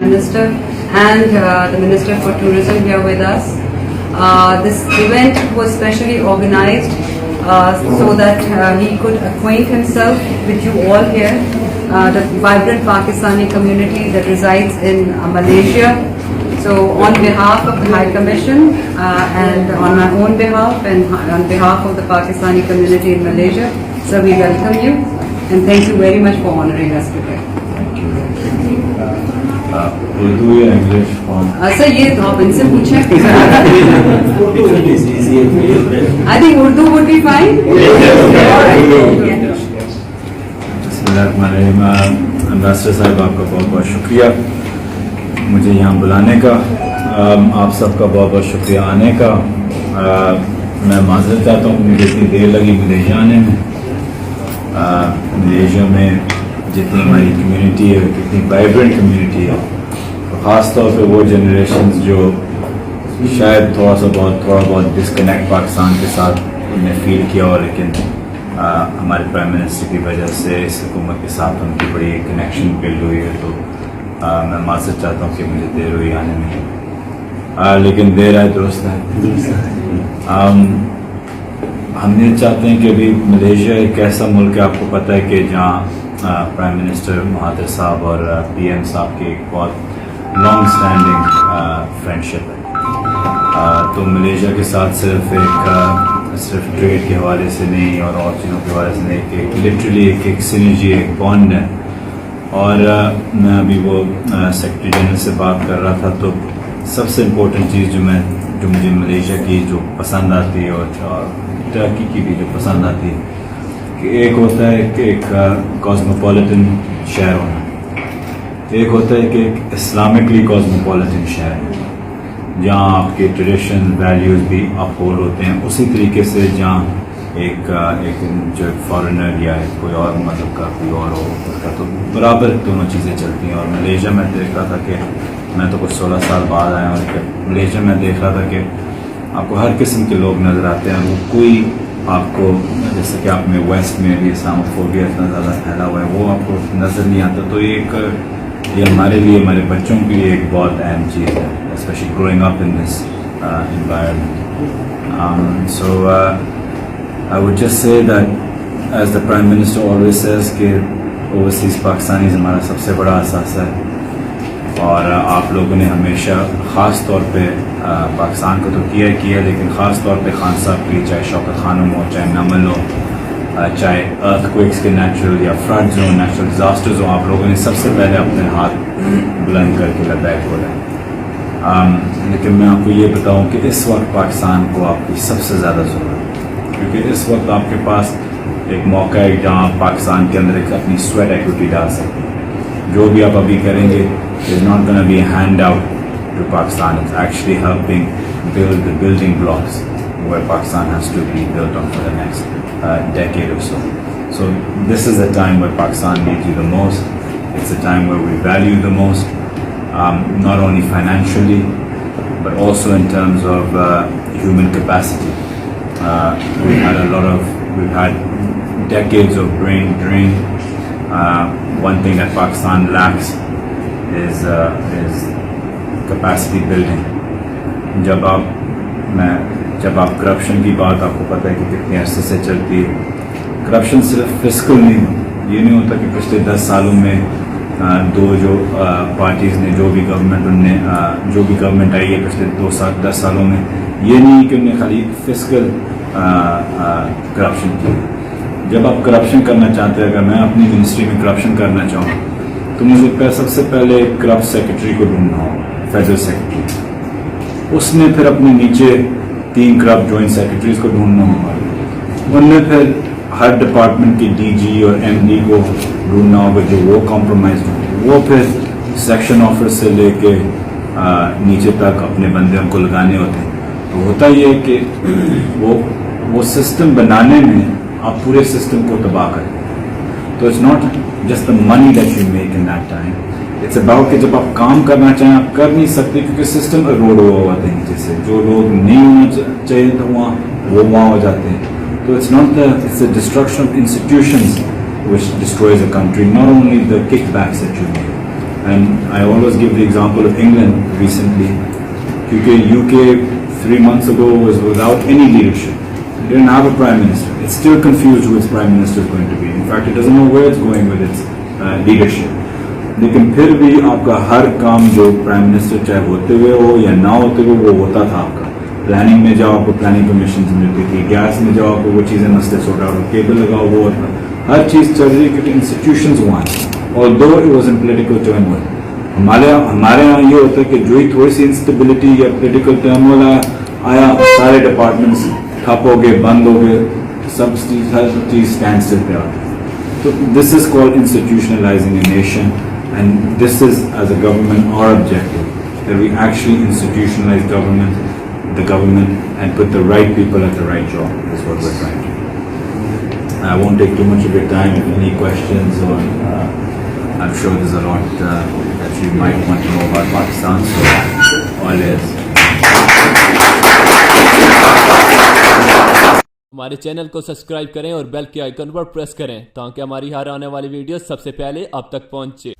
Minister and the Minister for Tourism here with us. This event was specially organized so that he could acquaint himself with you all here, the vibrant Pakistani community that resides in Malaysia. So on behalf of the High Commission and on my own behalf and on behalf of the Pakistani community in Malaysia, sir, we welcome you and thank you very much for honoring us today. Urdu या English sir ये तो आप इनसे पूछें. I think Urdu would be fine. Ambassador साहब आपका बहुत बहुत शुक्रिया मुझे यहाँ बुलाने का. आप सबका बहुत बहुत शुक्रिया आने का. मैं माजरत चाहता हूँ मुझे इतनी देर लगी मलेशिया आने में. मलेशिया में जितनी हमारी कम्युनिटी है कितनी वाइब्रेंट कम्युनिटी है, तो ख़ास तौर पे वो जनरेशन जो शायद थोड़ा बहुत डिस्कनेक्ट पाकिस्तान के साथ उन्हें फील किया और लेकिन हमारे प्राइम मिनिस्टर की वजह से इस हुकूमत के साथ उनकी बड़ी कनेक्शन बिल्ड हुई है. तो मैं माजरत चाहता हूँ कि मुझे देर हुई आने में, लेकिन देर आए दुरुस्त है. हम ये चाहते हैं कि अभी मलेशिया एक ऐसा मुल्क है, आपको पता है कि जहाँ प्राइम मिनिस्टर महातिर साहब और पीएम साहब की एक बहुत लॉन्ग स्टैंडिंग फ्रेंडशिप है. तो मलेशिया के साथ सिर्फ ट्रेड के हवाले से नहीं और चीज़ों के हवाले से नहीं कि लिटरली एक सिनर्जी एक बॉन्ड है. और मैं अभी वो सेक्रेटरी जनरल से बात कर रहा था, तो सबसे इम्पोर्टेंट चीज़ जो मुझे मलेशिया की जो पसंद आती है और टर्की की भी जो पसंद आती है कि एक होता है कि एक कॉस्मोपॉलिटन शहर होना, एक होता है कि एक इस्लामिकली कॉस्मोपॉलिटन शहर है जहाँ आपके ट्रेडिशन वैल्यूज़ भी अपहोल्ड होते हैं उसी तरीके से जहाँ एक जो फॉरेनर या कोई और मतलब का कोई और हो उसका तो बराबर दोनों चीज़ें चलती हैं. और मलेशिया में देख रहा था कि मैं तो कुछ 16 साल बाद आया और मलेशिया में देख रहा था कि आपको हर किस्म के लोग नज़र आते हैं. वो कोई आपको जैसे कि आप में वेस्ट में भी इस्लामोफोबिया इतना ज़्यादा फैला हुआ है वो आपको नज़र नहीं आता. तो ये हमारे लिए हमारे बच्चों के लिए एक बहुत अहम चीज़ है, specially growing up in this environment. So I would just say that as the Prime Minister always says कि overseas पाकिस्तानी हमारा सबसे बड़ा असासा है और आप लोगों ने हमेशा ख़ास तौर पे पाकिस्तान को तो किया लेकिन ख़ास तौर पे खान साहब की चाहे शौकत खानम हो चाहे नमल हो चाहे अर्थक्वेक्स के नेचुरल या फ्लड्स हो नेचुरल डिज़ास्टर्स हो, आप लोगों ने सबसे पहले अपने हाथ बुलंद करके लद्दाख बोला. लेकिन मैं आपको ये बताऊँ कि इस वक्त पाकिस्तान को आपकी सबसे ज़्यादा ज़रूरत है क्योंकि इस वक्त आपके पास एक मौका है जहाँ आप पाकिस्तान के अंदर एक अपनी स्वेट एक्विटी डाल सकते हैं. जो भी आप अभी करेंगे is not gonna be hand out to Pakistan, it's actually helping build the building blocks where Pakistan has to be built on for the next decade or so. So this is the time where Pakistan needs you the most. It's the time where we value the most, not only financially but also in terms of human capacity. We've had decades of brain drain. One thing that Pakistan lacks is capacity building. जब आप corruption की बात आपको पता है कि कितने अरसे से चलती है. करप्शन सिर्फ फिस्कल नहीं, ये नहीं होता कि पिछले 10 सालों में दो जो पार्टीज़ ने जो भी गवर्नमेंट आई है पिछले 10 सालों में, ये नहीं कि उन्हें खाली फिस्कल करप्शन की. जब आप करप्शन करना चाहते हैं, अगर मैं अपनी मिनिस्ट्री में करप्शन करना चाहूँ तो मुझे सबसे पहले करप्ट सेक्रेटरी को ढूंढना होगा, फेडरल सेक्रेटरी. उसने फिर अपने नीचे 3 करप्ट जॉइंट सेक्रेटरीज को ढूंढना होगा. उनमें फिर हर डिपार्टमेंट की डीजी और एमडी को ढूंढना होगा जो वो कॉम्प्रोमाइज हो. वो फिर सेक्शन ऑफिस से लेके नीचे तक अपने बंदे उनको लगाने होते हैं. तो होता ये कि वो सिस्टम बनाने में आप पूरे सिस्टम को तबाह करें. तो it's not just the money that you make in that time, it's about कि जब आप काम करना चाहें आप कर नहीं सकते क्योंकि सिस्टम रोड हुआ हुआ था नीचे से. जो लोग नहीं होना चाहिए था वहाँ हो जाते हैं. तो it's the destruction of institutions which destroys a country, not only the kickbacks that you make. And I always give the example of England recently, because UK 3 months ago was without any leadership. It didn't have a prime minister. It's still confused who its prime minister is going to be. In fact, it doesn't know where it's going with its leadership. लेकिन फिर भी आपका हर काम जो prime minister चाहे होते हुए हो या ना होते हुए वो होता था आपका। प्लानिंग में जाओ आपको प्लानिंग कमीशन मिलती थी, गैस में जाओ आपको वो चीज़ें मसले सॉर्ट आउट, केबल लगाओ वो होता, हर चीज़ चल रही क्योंकि institutions one although it was in political turmoil. हमारे यहाँ ये होता है कि जो ही थोड़ी सी इंस्टेबिलिटी या पॉलिटिकल टर्मोइल आया सारे डिपार्टमेंट्स ठप हो गए, बंद हो गए, सब चीज़ स्टैंड स्टिल पे आती है। तो this is called इंस्टीट्यूशनलाइजिंग a nation, and this is as a government our objective, that we actually institutionalize the government and put the right people at the right job is what we're trying to do. I won't take too much of your time. If any questions or I'm sure there's a lot that you might want to know about Pakistan, so all is. हमारे channel को subscribe करें और bell के icon पर press करें ताकि हमारी हर आने वाली वीडियो सबसे पहले आप तक पहुंचे।